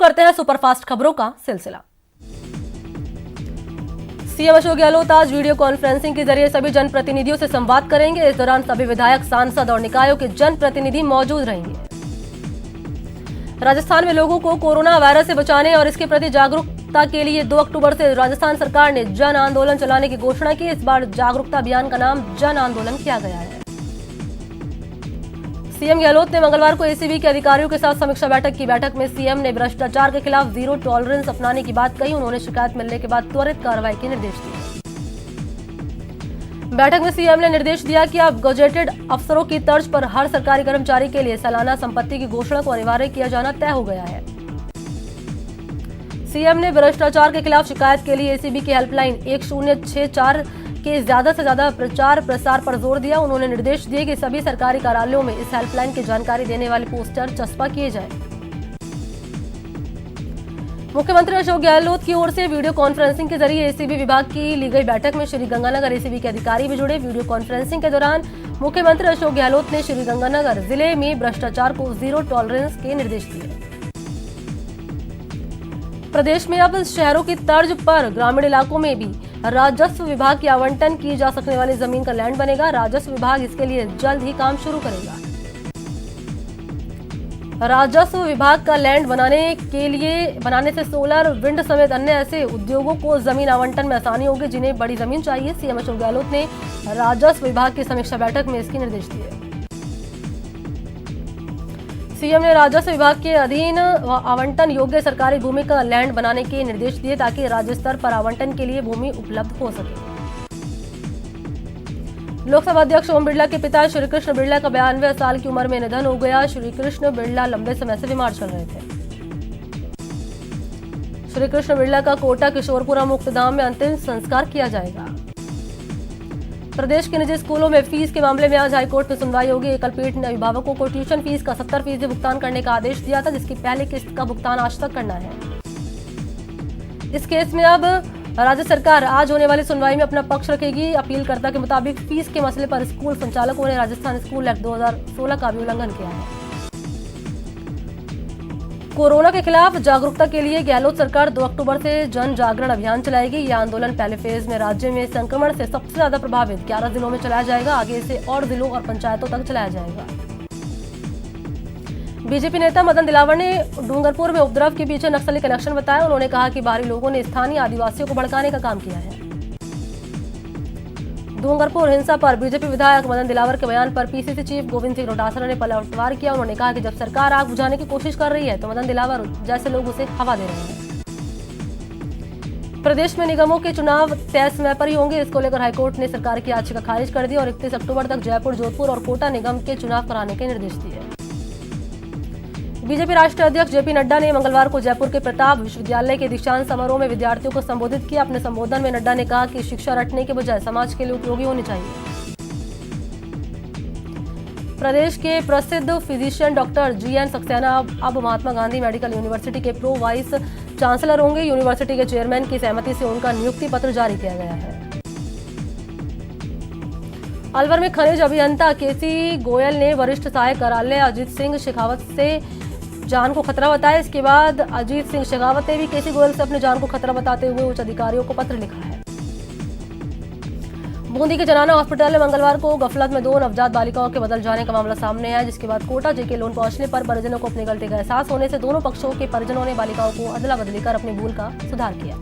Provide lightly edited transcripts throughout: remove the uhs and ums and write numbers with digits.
करते हैं सुपरफास्ट खबरों का सिलसिला। सीएम अशोक गहलोत आज वीडियो कॉन्फ्रेंसिंग के जरिए सभी जनप्रतिनिधियों से संवाद करेंगे। इस दौरान सभी विधायक, सांसद और निकायों के जनप्रतिनिधि मौजूद रहेंगे। राजस्थान में लोगों को कोरोना वायरस से बचाने और इसके प्रति जागरूकता के लिए 2 अक्टूबर से राजस्थान सरकार ने जन आंदोलन चलाने की घोषणा की। इस बार जागरूकता अभियान का नाम जन आंदोलन किया गया है। सीएम गहलोत ने मंगलवार को एसीबी के अधिकारियों के साथ समीक्षा बैठक में सीएम ने भ्रष्टाचार के खिलाफ जीरो टॉलरेंस अपनाने की बात कही। उन्होंने शिकायत मिलने के बाद त्वरित कार्रवाई के निर्देश दिए। बैठक में सीएम ने निर्देश दिया कि अब गजेटेड अफसरों की तर्ज पर हर सरकारी कर्मचारी के लिए सालाना संपत्ति की घोषणा को अनिवार्य किया जाना तय हो गया है। सीएम ने भ्रष्टाचार के खिलाफ शिकायत के लिए एसीबी की हेल्पलाइन 1064 के ज्यादा से ज्यादा प्रचार प्रसार पर जोर दिया। उन्होंने निर्देश दिए कि सभी सरकारी कार्यालयों में इस हेल्पलाइन की जानकारी देने वाले पोस्टर चस्पा किए जाएं। मुख्यमंत्री अशोक गहलोत की ओर से वीडियो कॉन्फ्रेंसिंग के जरिए एसीबी विभाग की ली गई बैठक में श्रीगंगानगर एसीबी के अधिकारी भी जुड़े। वीडियो कॉन्फ्रेंसिंग के दौरान मुख्यमंत्री अशोक गहलोत ने श्रीगंगानगर जिले में भ्रष्टाचार को जीरो टॉलरेंस के निर्देश दिए। प्रदेश में अब शहरों की तर्ज पर ग्रामीण इलाकों में भी राजस्व विभाग की आवंटन की जा सकने वाली जमीन का लैंड बनेगा। राजस्व विभाग इसके लिए जल्द ही काम शुरू करेगा। राजस्व विभाग का लैंड बनाने से सोलर, विंड समेत अन्य ऐसे उद्योगों को जमीन आवंटन में आसानी होगी जिन्हें बड़ी जमीन चाहिए। सीएम अशोक गहलोत ने राजस्व विभाग की समीक्षा बैठक में इसके निर्देश दिए। सीएम ने राजस्व विभाग के अधीन आवंटन योग्य सरकारी भूमि का लैंड बनाने के निर्देश दिए ताकि राज्य स्तर पर आवंटन के लिए भूमि उपलब्ध हो सके। लोकसभा अध्यक्ष ओम बिरला के पिता श्री कृष्ण बिरला का 92 साल की उम्र में निधन हो गया। श्री कृष्ण बिरला लंबे समय से बीमार चल रहे थे। श्री कृष्ण बिरला का कोटा किशोरपुरा मुक्तिधाम में अंतिम संस्कार किया जाएगा। प्रदेश के निजी स्कूलों में फीस के मामले में आज हाईकोर्ट में सुनवाई होगी। एकल पीठ ने अभिभावकों को ट्यूशन फीस का 70% भुगतान करने का आदेश दिया था, जिसकी पहली किस्त का भुगतान आज तक करना है। इस केस में अब राज्य सरकार आज होने वाली सुनवाई में अपना पक्ष रखेगी। अपीलकर्ता के मुताबिक फीस के मसले पर स्कूल संचालकों ने राजस्थान स्कूल एक्ट 2016 का भी उल्लंघन किया है। कोरोना के खिलाफ जागरूकता के लिए गहलोत सरकार 2 अक्टूबर से जन जागरण अभियान चलाएगी। यह आंदोलन पहले फेज में राज्य में संक्रमण से सबसे ज्यादा प्रभावित 11 जिलों में चलाया जाएगा। आगे इसे और जिलों और पंचायतों तक चलाया जाएगा। बीजेपी नेता मदन दिलावर ने डूंगरपुर में उपद्रव के पीछे नक्सली कनेक्शन बताया। उन्होंने कहा कि बाहरी लोगों ने स्थानीय आदिवासियों को भड़काने का काम किया है। डूंगरपुर हिंसा पर बीजेपी विधायक मदन दिलावर के बयान पर पीसीसी चीफ गोविंद सिंह डोटासरा ने पलटवार किया। उन्होंने कहा कि जब सरकार आग बुझाने की कोशिश कर रही है तो मदन दिलावर जैसे लोग उसे हवा दे रहे हैं। प्रदेश में निगमों के चुनाव तय समय पर ही होंगे। इसको लेकर हाईकोर्ट ने सरकार की याचिका खारिज कर दी और 31 अक्टूबर तक जयपुर, जोधपुर और कोटा निगम के चुनाव कराने के निर्देश दिए। बीजेपी राष्ट्रीय अध्यक्ष जेपी नड्डा ने मंगलवार को जयपुर के प्रताप विश्वविद्यालय के दीक्षांत समारोह में विद्यार्थियों को संबोधित किया। अपने संबोधन में नड्डा ने कहा कि शिक्षा रटने के बजाय समाज के लिए उपयोगी होनी चाहिए। प्रदेश के प्रसिद्ध फिजिशियन डॉक्टर जीएन सक्सेना अब महात्मा गांधी मेडिकल यूनिवर्सिटी के प्रो वाइस चांसलर होंगे। यूनिवर्सिटी के चेयरमैन की सहमति से उनका नियुक्ति पत्र जारी किया गया है। अलवर में खनिज अभियंता केसी गोयल ने वरिष्ठ सहायक कार्यालय अजीत सिंह शेखावत से जान को खतरा बताया। इसके बाद अजीत सिंह शेखावत ने भी केसी गोयल से अपनी जान को खतरा बताते हुए उच्च अधिकारियों को पत्र लिखा है। बूंदी के जनाना हॉस्पिटल में मंगलवार को गफलत में 2 नवजात बालिकाओं के बदल जाने का मामला सामने आया, जिसके बाद कोटा जेके लोन पहुंचने पर परिजनों को अपनी गलती का एहसास होने से दोनों पक्षों के परिजनों ने बालिकाओं को अदला बदली कर अपनी भूल का सुधार किया।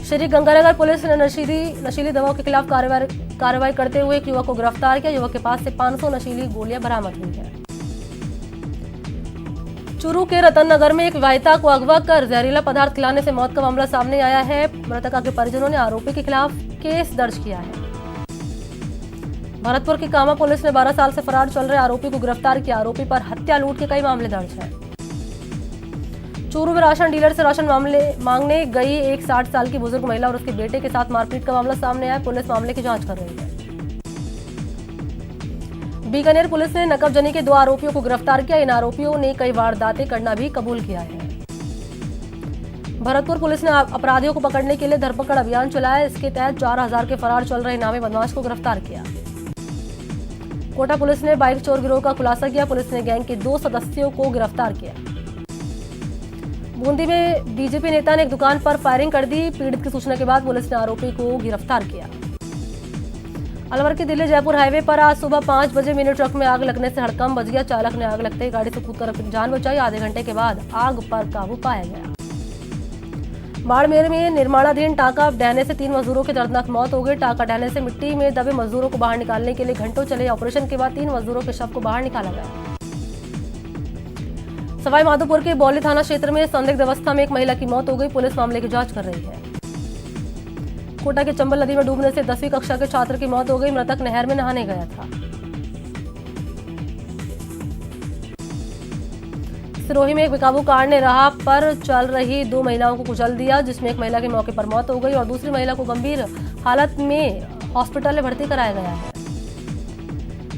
श्रीगंगानगर पुलिस ने नशीली दवाओं के खिलाफ कार्रवाई करते हुए एक युवक को गिरफ्तार किया। युवक के पास से 500 नशीली गोलियां बरामद हुई है। चूरू के रतन नगर में एक विवाहिता को अगवा कर जहरीला पदार्थ खिलाने से मौत का मामला सामने आया है। मृतका के परिजनों ने आरोपी के खिलाफ केस दर्ज किया है। भरतपुर की कामा पुलिस ने 12 साल से फरार चल रहे आरोपी को गिरफ्तार किया। आरोपी पर हत्या, लूट के कई मामले दर्ज हैं। चूरू में राशन डीलर से राशन मांगने गई एक 60 साल की बुजुर्ग महिला और उसके बेटे के साथ मारपीट का मामला सामने आया। पुलिस मामले की जांच कर रही है। बीकानेर पुलिस ने नकबजनी के 2 आरोपियों को गिरफ्तार किया। इन आरोपियों ने कई वारदातें करना भी कबूल किया है। भरतपुर पुलिस ने अपराधियों को पकड़ने के लिए धरपकड़ अभियान चलाया। इसके तहत 4000 के फरार चल रहे इनामी बदमाश को गिरफ्तार किया। कोटा पुलिस ने बाइक चोर गिरोह का खुलासा किया। पुलिस ने गैंग के 2 सदस्यों को गिरफ्तार किया। बूंदी में बीजेपी नेता ने एक दुकान पर फायरिंग कर दी। पीड़ित की सूचना के बाद पुलिस ने आरोपी को गिरफ्तार किया। अलवर की दिल्ली जयपुर हाईवे पर आज सुबह 5 बजे मिनी ट्रक में आग लगने से हड़कंप मच गया। चालक ने आग लगते ही गाड़ी से कूदकर अपनी जान बचाई। आधे घंटे के बाद आग पर काबू पाया गया। बाड़मेर में निर्माणाधीन टांका ढहने से 3 मजदूरों की दर्दनाक मौत हो गई। टांका ढहने से मिट्टी में दबे मजदूरों को बाहर निकालने के लिए घंटों चले ऑपरेशन के बाद 3 मजदूरों के शव को बाहर निकाला गया। सवाई माधोपुर के बौली थाना क्षेत्र में संदिग्ध अवस्था में एक महिला की मौत हो गई। पुलिस मामले की जांच कर रही है। कोटा के चंबल नदी में डूबने से 10वीं कक्षा के छात्र की मौत हो गई। मृतक नहर में नहाने गया था। सिरोही में एक बेकाबू कार ने राह पर चल रही 2 महिलाओं को कुचल दिया, जिसमें एक महिला की मौके पर मौत हो गई और दूसरी महिला को गंभीर हालत में हॉस्पिटल में भर्ती कराया गया है।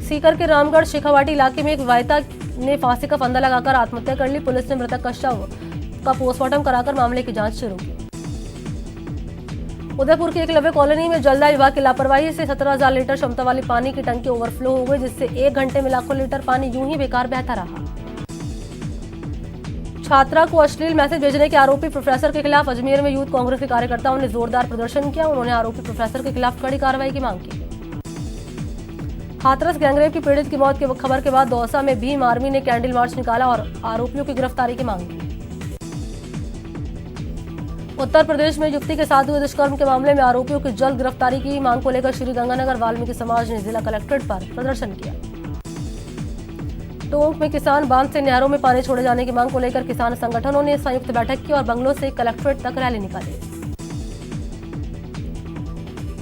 सीकर के रामगढ़ शेखावाटी इलाके में एक विवाहिता ने फांसी का फंदा लगाकर आत्महत्या कर ली। पुलिस ने मृतक का शव का पोस्टमार्टम कराकर मामले की जांच शुरू की। उदयपुर की एकलव्य कॉलोनी में जलदाय विभाग की लापरवाही से 17,000 लीटर क्षमता वाली पानी की टंकी ओवरफ्लो हो गई, जिससे 1 घंटे में लाखों लीटर पानी यूं ही बेकार बहता रहा। छात्रा को अश्लील मैसेज भेजने के आरोपी प्रोफेसर के खिलाफ अजमेर में यूथ कांग्रेस के कार्यकर्ताओं ने जोरदार प्रदर्शन किया। उन्होंने आरोपी प्रोफेसर के खिलाफ कड़ी कार्रवाई की मांग की। हाथरस गैंगरेप की पीड़ित की मौत की खबर के बाद दौसा में भीम आर्मी ने कैंडल मार्च निकाला और आरोपियों की गिरफ्तारी की मांग की। उत्तर प्रदेश में युवती के साथ हुए दुष्कर्म के मामले में आरोपियों की जल्द गिरफ्तारी की मांग को लेकर श्रीगंगानगर वाल्मीकि समाज ने जिला कलेक्ट्रेट पर प्रदर्शन किया। टोंक में किसान बांध से नहरों में पानी छोड़े जाने की मांग को लेकर किसान संगठनों ने संयुक्त बैठक की और बंगलों से कलेक्ट्रेट तक रैली निकाली।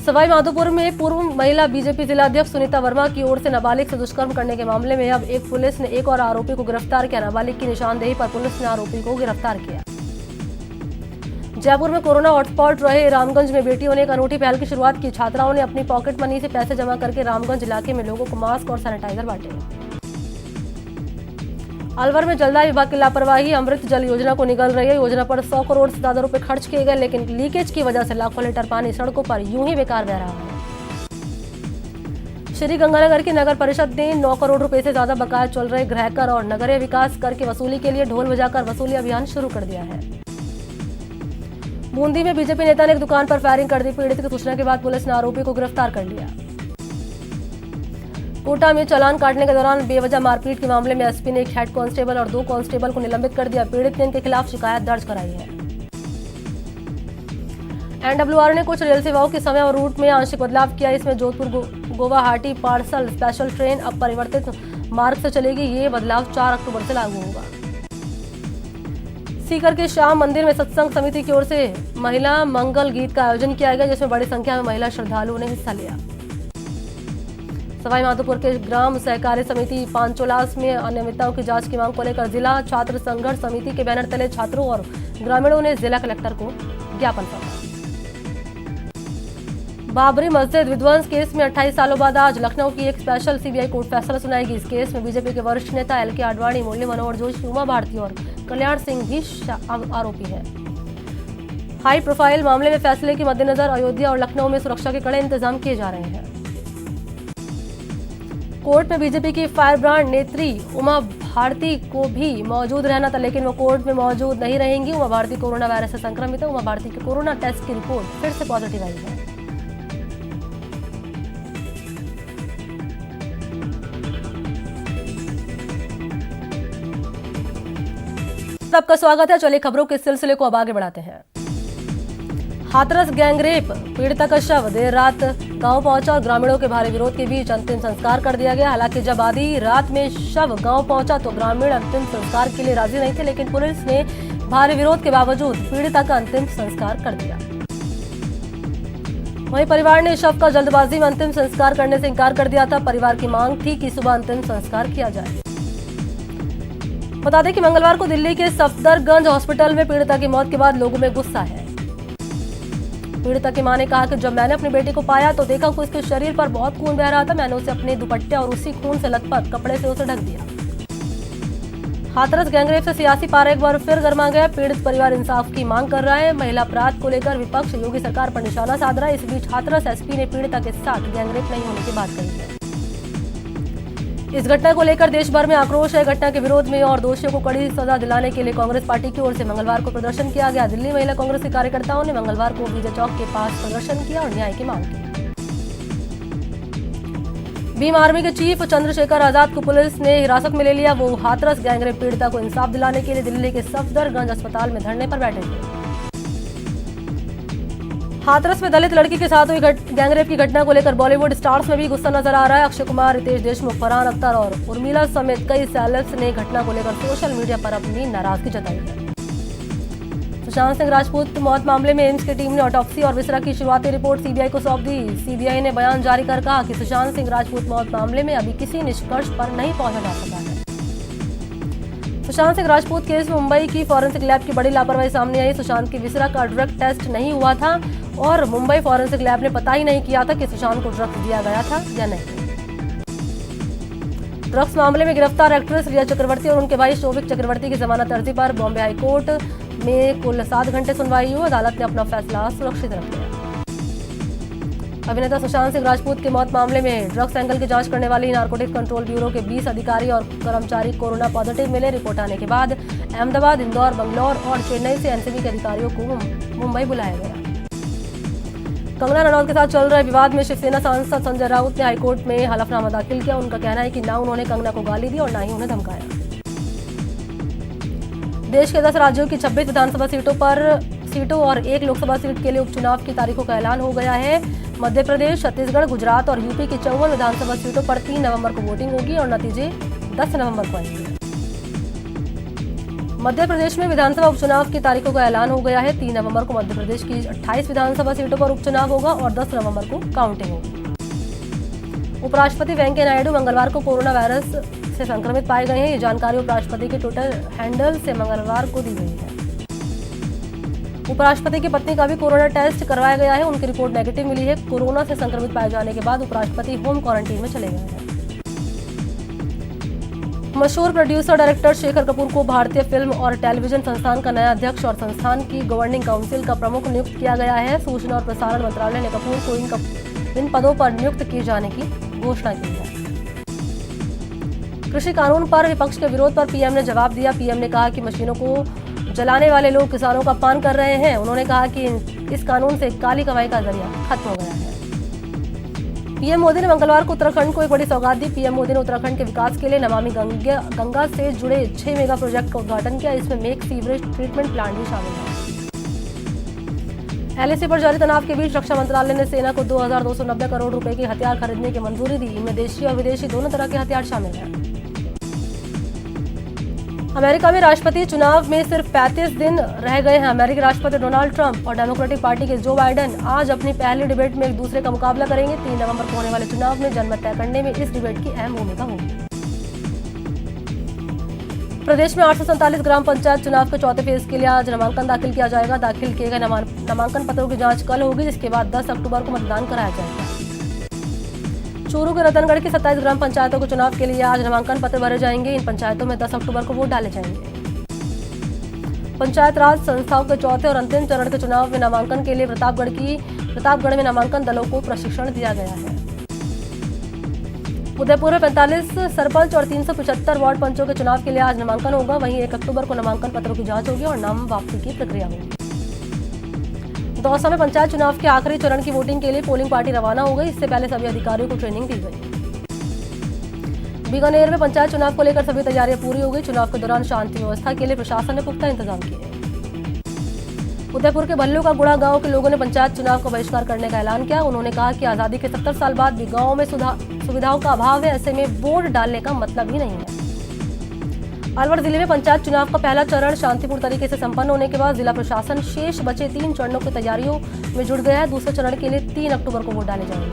सवाई माधोपुर में पूर्व महिला बीजेपी जिलाध्यक्ष सुनीता वर्मा की ओर से नाबालिग से दुष्कर्म करने के मामले में अब पुलिस ने एक और आरोपी को गिरफ्तार किया। नाबालिग की निशानदेही पर पुलिस ने आरोपी को गिरफ्तार किया। जयपुर में कोरोना हॉटस्पॉट रहे रामगंज में बेटियों ने एक अनूठी पहल की शुरुआत की। छात्राओं ने अपनी पॉकेट मनी से पैसे जमा करके रामगंज इलाके में लोगों को मास्क और सैनिटाइजर बांटे। अलवर में जलदाय विभाग की लापरवाही, अमृत जल योजना को निगल रही है। योजना पर 100 करोड़ से ज्यादा रुपए खर्च किए गए, लेकिन लीकेज की वजह से लाखों लीटर पानी सड़कों पर यूं ही बेकार बह रहा है। श्रीगंगानगर की नगर परिषद ने 9 करोड़ रुपए से ज्यादा बकाया चल रहे गृहकर और नगरीय विकास कर की वसूली के लिए ढोल बजाकर वसूली अभियान शुरू कर दिया है। बूंदी में बीजेपी नेता ने एक दुकान पर फायरिंग कर दी। पीड़ित की सूचना के बाद पुलिस ने आरोपी को गिरफ्तार कर लिया। कोटा में चालान काटने के दौरान बेवजह मारपीट के मामले में एसपी ने एक हेड कांस्टेबल और 2 कांस्टेबल को निलंबित कर दिया। पीड़ित ने इनके खिलाफ शिकायत दर्ज कराई है। एनडब्ल्यूआर ने कुछ रेल सेवाओं के समय और रूट में आंशिक बदलाव किया। इसमें Jodhpur Guwahati parcel special train अब परिवर्तित मार्ग से चलेगी। ये बदलाव 4 अक्टूबर से लागू होगा। सीकर के श्याम मंदिर में सत्संग समिति की ओर से महिला मंगल गीत का आयोजन किया गया, जिसमें बड़ी संख्या में महिला श्रद्धालुओं ने हिस्सा लिया। सवाई माधोपुर के ग्राम सहकारी समिति पांचोलास में अनियमितताओं की जांच की मांग को लेकर जिला छात्र संघर्ष समिति के बैनर तले छात्रों और ग्रामीणों ने जिला कलेक्टर को ज्ञापन सौंपा। बाबरी मस्जिद विध्वंस केस में 28 सालों बाद आज लखनऊ की एक स्पेशल सीबीआई कोर्ट फैसला सुनाएगी। इस केस में बीजेपी के वरिष्ठ नेता एलके आडवाणी, मुरली मनोहर जोशी, उमा भारती और कल्याण सिंह भी आरोपी हैं। हाई प्रोफाइल मामले में फैसले के मद्देनजर अयोध्या और लखनऊ में सुरक्षा के कड़े इंतजाम किए जा रहे हैं। कोर्ट में बीजेपी की फायर ब्रांड नेत्री उमा भारती को भी मौजूद रहना था, लेकिन वो कोर्ट में मौजूद नहीं रहेंगी। उमा भारती कोरोना वायरस से संक्रमित है। उमा भारती के कोरोना टेस्ट की रिपोर्ट फिर से पॉजिटिव आई है। आपका स्वागत है। चलिए खबरों के सिलसिले को अब आगे बढ़ाते हैं। हाथरस गैंगरेप पीड़िता का शव देर रात गांव पहुंचा और ग्रामीणों के भारी विरोध के बीच अंतिम संस्कार कर दिया गया। हालांकि जब आधी रात में शव गांव पहुंचा तो ग्रामीण अंतिम संस्कार के लिए राजी नहीं थे, लेकिन पुलिस ने भारी विरोध के बावजूद पीड़िता का अंतिम संस्कार कर दिया। वहीं परिवार ने शव का जल्दबाजी में अंतिम संस्कार करने से इंकार कर दिया था। परिवार की मांग थी कि सुबह अंतिम संस्कार किया जाए। बता दें कि मंगलवार को दिल्ली के सफदरगंज हॉस्पिटल में पीड़िता की मौत के बाद लोगों में गुस्सा है। पीड़िता की मां ने कहा कि जब मैंने अपनी बेटी को पाया तो देखा कि उसके शरीर पर बहुत खून बह रहा था। मैंने उसे अपने दुपट्टे और उसी खून से लथपथ कपड़े से उसे ढक दिया। हाथरस गैंगरेप से सियासी पारा एक बार फिर गर्मा गया। पीड़ित परिवार इंसाफ की मांग कर रहा है। महिला अपराध को लेकर विपक्ष योगी सरकार पर निशाना साध रहा है। इस बीच हाथरस एसपी ने पीड़िता के साथ गैंगरेप नहीं होने की बात कही है। इस घटना को लेकर देश भर में आक्रोश है। घटना के विरोध में और दोषियों को कड़ी सजा दिलाने के लिए कांग्रेस पार्टी की ओर से मंगलवार को प्रदर्शन किया गया। दिल्ली महिला कांग्रेस के कार्यकर्ताओं ने मंगलवार को विजय चौक के पास प्रदर्शन किया और न्याय की मांग की। भीम आर्मी के चीफ चंद्रशेखर आजाद को पुलिस ने हिरासत में ले लिया। वो हाथरस गैंगरेप पीड़िता को इंसाफ दिलाने के लिए दिल्ली के सफदरगंज अस्पताल में धरने पर बैठे थे। हाथरस में दलित लड़की के साथ हुई गैंगरेप की घटना को लेकर बॉलीवुड स्टार्स में भी गुस्सा नजर आ रहा है। अक्षय कुमार, रितेश देशमुख, फरहान अख्तर और उर्मिला समेत कई सेलेब्स ने घटना को लेकर सोशल मीडिया पर अपनी नाराजगी जताई है। सुशांत सिंह राजपूत मौत मामले में एम्स की टीम ने ऑटोप्सी और विसरा की शुरुआती रिपोर्ट सीबीआई को सौंप दी। सीबीआई ने बयान जारी कर कहा कि सुशांत सिंह राजपूत मौत मामले में अभी किसी निष्कर्ष पर नहीं पहुंचा जा सका है। सुशांत सिंह राजपूत केस में मुंबई की फॉरेंसिक लैब की बड़ी लापरवाही सामने आई। सुशांत की विसरा का ड्रग टेस्ट नहीं हुआ था और मुंबई फॉरेंसिक लैब ने पता ही नहीं किया था कि सुशांत को ड्रग्स दिया गया था या नहीं। ड्रग्स मामले में गिरफ्तार एक्ट्रेस रिया चक्रवर्ती और उनके भाई शोभिक चक्रवर्ती की जमानत अर्जी पर बॉम्बे हाई कोर्ट में कुल 7 घंटे सुनवाई हुई। अदालत ने अपना फैसला सुरक्षित रख लिया। अभिनेता सुशांत सिंह राजपूत के मौत मामले में ड्रग्स एंगल की जांच करने वाली नारकोटिक कंट्रोल ब्यूरो के 20 अधिकारी और कर्मचारी कोरोना पॉजिटिव मिले। रिपोर्ट आने के बाद अहमदाबाद, इंदौर, बंगलौर और चेन्नई से एनसीबी के अधिकारियों को मुंबई बुलाया गया। कंगना रनौत के साथ चल रहे विवाद में शिवसेना सांसद संजय राउत ने हाईकोर्ट में हलफनामा दाखिल किया। उनका कहना है कि ना उन्होंने कंगना को गाली दी और ना ही उन्हें धमकाया। देश के 10 राज्यों की 26 विधानसभा सीटों और 1 लोकसभा सीट के लिए उपचुनाव की तारीखों का ऐलान हो गया है। मध्य प्रदेश, छत्तीसगढ़, गुजरात और यूपी की 54 विधानसभा सीटों पर 3 नवंबर को वोटिंग होगी और नतीजे 10 नवंबर को आएंगे। मध्य प्रदेश में विधानसभा उपचुनाव की तारीखों का ऐलान हो गया है। 3 नवंबर को मध्य प्रदेश की 28 विधानसभा सीटों पर उपचुनाव होगा और 10 नवंबर को काउंटिंग होगी। उपराष्ट्रपति वेंकैया नायडू मंगलवार को कोरोना वायरस से संक्रमित पाए गए हैं। ये जानकारी उपराष्ट्रपति के ट्विटर हैंडल से मंगलवार को दी गई है। उपराष्ट्रपति की पत्नी का भी कोरोना टेस्ट करवाया गया है। उनकी रिपोर्ट नेगेटिव मिली है। कोरोना से संक्रमित पाए जाने के बाद उपराष्ट्रपति होम क्वारंटीन में चले गए हैं। मशहूर प्रोड्यूसर डायरेक्टर शेखर कपूर को भारतीय फिल्म और टेलीविजन संस्थान का नया अध्यक्ष और संस्थान की गवर्निंग काउंसिल का प्रमुख नियुक्त किया गया है। सूचना और प्रसारण मंत्रालय ने कपूर को इन पदों पर नियुक्त किए जाने की घोषणा की है। कृषि कानून पर विपक्ष के विरोध पर पीएम ने जवाब दिया। पीएम ने कहा कि मशीनों को जलाने वाले लोग किसानों का अपमान कर रहे हैं। उन्होंने कहा कि इस कानून से काली कमाई का जरिया खत्म हो गया है। पीएम मोदी ने मंगलवार को उत्तराखंड को एक बड़ी सौगात दी। पीएम मोदी ने उत्तराखंड के विकास के लिए नमामि गंगा से जुड़े 6 मेगा प्रोजेक्ट का उद्घाटन किया। इसमें मेक सीवरेज ट्रीटमेंट प्लांट भी शामिल है। एलएसी पर जारी तनाव के बीच रक्षा मंत्रालय ने सेना को 2290 करोड़ रुपए के हथियार खरीदने की मंजूरी दी। इनमें देशी और विदेशी दोनों तरह के हथियार शामिल हैं। अमेरिका में राष्ट्रपति चुनाव में सिर्फ 35 दिन रह गए हैं। अमेरिकी राष्ट्रपति डोनाल्ड ट्रंप और डेमोक्रेटिक पार्टी के जो बाइडेन आज अपनी पहली डिबेट में एक दूसरे का मुकाबला करेंगे। 3 नवंबर को होने वाले चुनाव में जनमत तय करने में इस डिबेट की अहम भूमिका होगी। प्रदेश में 847 ग्राम पंचायत चुनाव के चौथे फेज के लिए आज नामांकन दाखिल किया जाएगा। दाखिल किए गए नामांकन पत्रों की जांच कल होगी, जिसके बाद 10 अक्टूबर को मतदान कराया जाएगा। चूरू के रतनगढ़ की 27 ग्राम पंचायतों के चुनाव के लिए आज नामांकन पत्र भरे जाएंगे। इन पंचायतों में 10 अक्टूबर को वोट डाले जाएंगे। पंचायत राज संस्थाओं के चौथे और अंतिम चरण के चुनाव में नामांकन के लिए प्रतापगढ़ में नामांकन दलों को प्रशिक्षण दिया गया है। उदयपुर में 45 सरपंच और 375 वार्ड पंचों के चुनाव के लिए आज नामांकन होगा। वहीं 1 अक्टूबर को नामांकन पत्रों की जांच होगी और नाम वापसी की प्रक्रिया होगी। दौसा में पंचायत चुनाव के आखिरी चरण की वोटिंग के लिए पोलिंग पार्टी रवाना हो गई। इससे पहले सभी अधिकारियों को ट्रेनिंग दी गई। बीकानेर में पंचायत चुनाव को लेकर सभी तैयारियां पूरी हो गई। चुनाव के दौरान शांति व्यवस्था के लिए प्रशासन ने पुख्ता इंतजाम किए। उदयपुर के भल्लू का गुड़ा गांव के लोगों ने पंचायत चुनाव का बहिष्कार करने का ऐलान किया। उन्होंने कहा कि आजादी के 70 साल बाद भी गाँव में सुविधाओं का अभाव है। ऐसे में वोट डालने का मतलब ही नहीं है। अलवर जिले में पंचायत चुनाव का पहला चरण शांतिपूर्ण तरीके से संपन्न होने के बाद जिला प्रशासन शेष बचे 3 चरणों की तैयारियों में जुट गया है। दूसरे चरण के लिए 3 अक्टूबर को वोट डाले जाएंगे।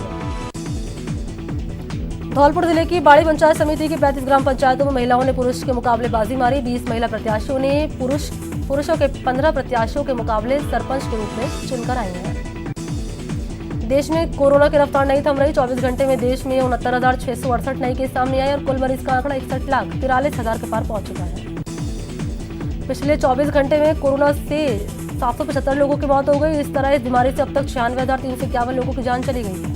धौलपुर जिले की बाड़ी पंचायत समिति की 35 ग्राम पंचायतों में महिलाओं ने पुरुष के मुकाबले बाजी मारी। 20 महिला प्रत्याशियों ने पुरुषों के 15 प्रत्याशियों के मुकाबले सरपंच के रूप में चुनकर आए हैं। देश में कोरोना की रफ्तार नहीं थम रही। 24 घंटे में देश में 69,668 नए केस सामने आए और कुल मरीज का आंकड़ा 61,43,000 के पार पहुंच चुका है। पिछले 24 घंटे में कोरोना से 775 लोगों की मौत हो गई। इस तरह इस बीमारी से अब तक 96,351 लोगों की जान चली गई है।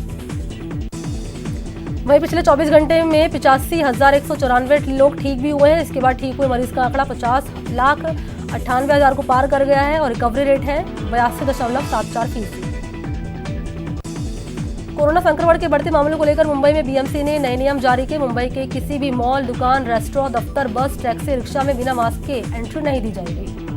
वहीं पिछले 24 घंटे में 85,194 लोग ठीक भी हुए हैं। इसके बाद ठीक हुए मरीज का आंकड़ा 50,98,000 को पार कर गया है और रिकवरी रेट है 82.74%। कोरोना संक्रमण के बढ़ते मामलों को लेकर मुंबई में बीएमसी ने नए नियम जारी किए। मुंबई के किसी भी मॉल, दुकान, रेस्टोरेंट, दफ्तर, बस, टैक्सी, रिक्शा में बिना मास्क के एंट्री नहीं दी जाएगी।